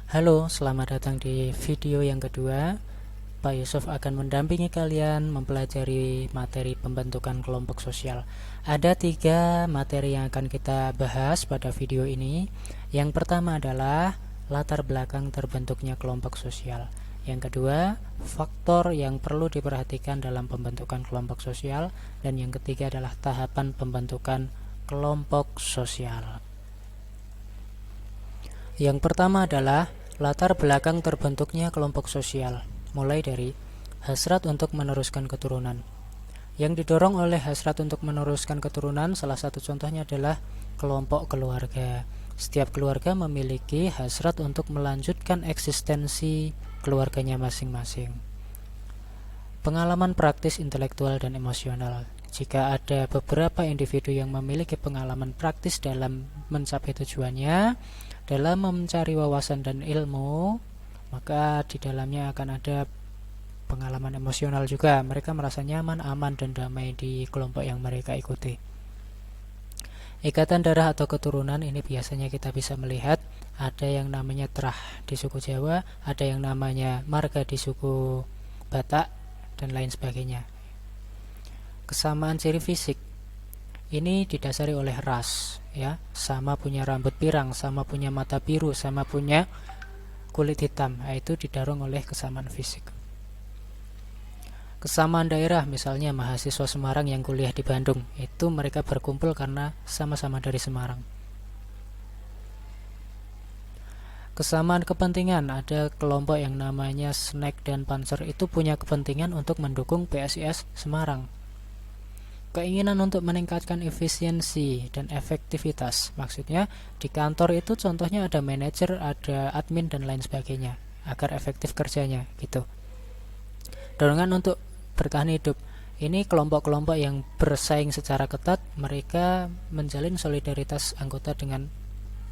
Halo, selamat datang di video yang kedua. Pak Yusuf akan mendampingi kalian mempelajari materi pembentukan kelompok sosial. Ada 3 materi yang akan kita bahas pada video ini. Yang pertama adalah latar belakang terbentuknya kelompok sosial. Yang kedua, faktor yang perlu diperhatikan dalam pembentukan kelompok sosial. Dan yang ketiga adalah tahapan pembentukan kelompok sosial. Yang pertama adalah latar belakang terbentuknya kelompok sosial, mulai dari hasrat untuk meneruskan keturunan. Yang didorong oleh hasrat untuk meneruskan keturunan, salah satu contohnya adalah kelompok keluarga. Setiap keluarga memiliki hasrat untuk melanjutkan eksistensi keluarganya masing-masing. Pengalaman praktis intelektual dan emosional. Jika ada beberapa individu yang memiliki pengalaman praktis dalam mencapai tujuannya, dalam mencari wawasan dan ilmu, maka di dalamnya akan ada pengalaman emosional juga. Mereka merasa nyaman, aman, dan damai di kelompok yang mereka ikuti. Ikatan darah atau keturunan ini biasanya kita bisa melihat ada yang namanya terah di suku Jawa, ada yang namanya marga di suku Batak, dan lain sebagainya. Kesamaan ciri fisik ini didasari oleh ras, ya, sama punya rambut pirang, sama punya mata biru, sama punya kulit hitam, itu didorong oleh kesamaan fisik. Kesamaan daerah, misalnya mahasiswa Semarang yang kuliah di Bandung, itu mereka berkumpul karena sama-sama dari Semarang. Kesamaan kepentingan, ada kelompok yang namanya Snack dan Panzer, itu punya kepentingan untuk mendukung PSIS Semarang. Keinginan untuk meningkatkan efisiensi dan efektivitas, maksudnya di kantor itu contohnya ada manajer, ada admin, dan lain sebagainya, agar efektif kerjanya gitu. Dorongan untuk bertahan hidup, ini kelompok-kelompok yang bersaing secara ketat, mereka menjalin solidaritas anggota dengan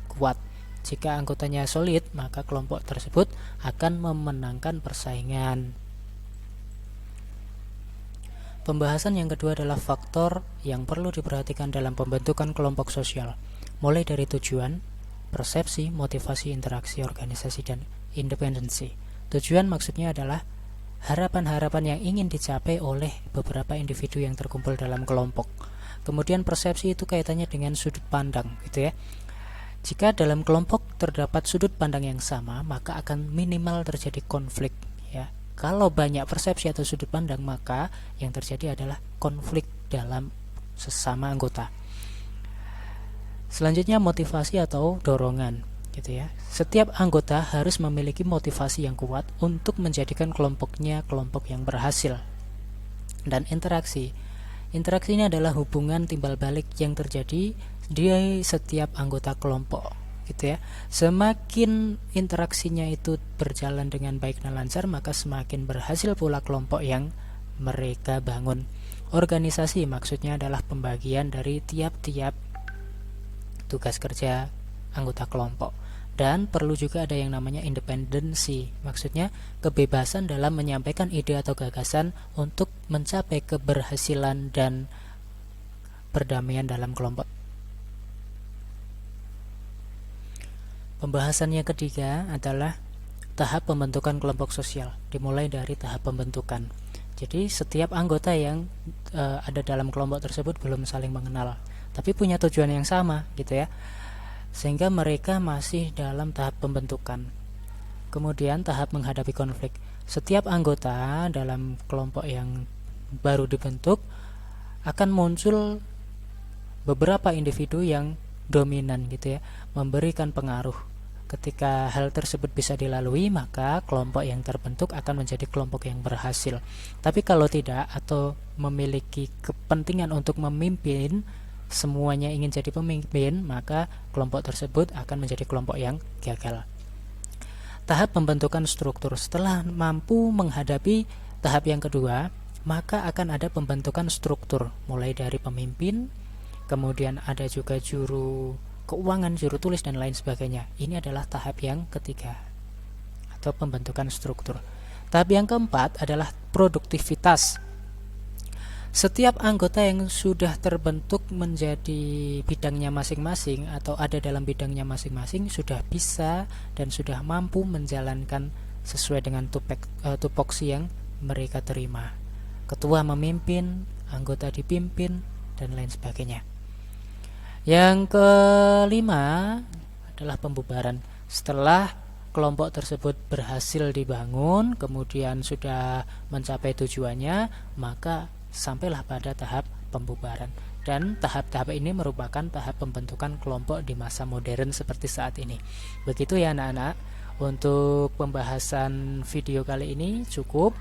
kuat. Jika anggotanya solid, maka kelompok tersebut akan memenangkan persaingan. Pembahasan yang kedua adalah faktor yang perlu diperhatikan dalam pembentukan kelompok sosial, mulai dari tujuan, persepsi, motivasi, interaksi, organisasi, dan independensi. Tujuan maksudnya adalah harapan-harapan yang ingin dicapai oleh beberapa individu yang terkumpul dalam kelompok. Kemudian persepsi itu kaitannya dengan sudut pandang, gitu ya. Jika dalam kelompok terdapat sudut pandang yang sama, maka akan minimal terjadi konflik, ya. Kalau banyak persepsi atau sudut pandang, maka yang terjadi adalah konflik dalam sesama anggota. Selanjutnya motivasi atau dorongan, gitu ya. Setiap anggota harus memiliki motivasi yang kuat untuk menjadikan kelompoknya kelompok yang berhasil. Dan interaksi. Interaksi ini adalah hubungan timbal balik yang terjadi di setiap anggota kelompok, gitu ya. Semakin interaksinya itu berjalan dengan baik dan lancar, maka semakin berhasil pula kelompok yang mereka bangun. Organisasi maksudnya adalah pembagian dari tiap-tiap tugas kerja anggota kelompok. Dan perlu juga ada yang namanya independensi, maksudnya kebebasan dalam menyampaikan ide atau gagasan untuk mencapai keberhasilan dan perdamaian dalam kelompok. Pembahasan yang ketiga adalah tahap pembentukan kelompok sosial, dimulai dari tahap pembentukan. Jadi setiap anggota yang ada dalam kelompok tersebut belum saling mengenal, tapi punya tujuan yang sama, gitu ya, sehingga mereka masih dalam tahap pembentukan. Kemudian tahap menghadapi konflik. Setiap anggota dalam kelompok yang baru dibentuk akan muncul beberapa individu yang dominan, gitu ya, memberikan pengaruh. Ketika hal tersebut bisa dilalui, maka kelompok yang terbentuk akan menjadi kelompok yang berhasil. Tapi kalau tidak, atau memiliki kepentingan untuk memimpin, semuanya ingin jadi pemimpin, maka kelompok tersebut akan menjadi kelompok yang gagal. Tahap pembentukan struktur. Setelah mampu menghadapi tahap yang kedua, maka akan ada pembentukan struktur, mulai dari pemimpin, kemudian ada juga juru keuangan, juru tulis, dan lain sebagainya. Ini adalah tahap yang ketiga atau pembentukan struktur. Tahap yang keempat adalah produktivitas. Setiap anggota yang sudah terbentuk menjadi bidangnya masing-masing atau ada dalam bidangnya masing-masing sudah bisa dan sudah mampu menjalankan sesuai dengan tupoksi yang mereka terima. Ketua memimpin, anggota dipimpin, dan lain sebagainya. Yang kelima adalah pembubaran. Setelah kelompok tersebut berhasil dibangun, kemudian sudah mencapai tujuannya, maka sampailah pada tahap pembubaran. Dan tahap-tahap ini merupakan tahap pembentukan kelompok di masa modern seperti saat ini. Begitu ya anak-anak. Untuk pembahasan video kali ini cukup.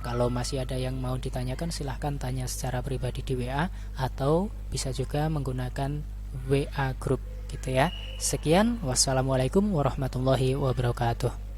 Kalau masih ada yang mau ditanyakan, silahkan tanya secara pribadi di WA atau bisa juga menggunakan WA group gitu ya. Sekian, wassalamualaikum warahmatullahi wabarakatuh.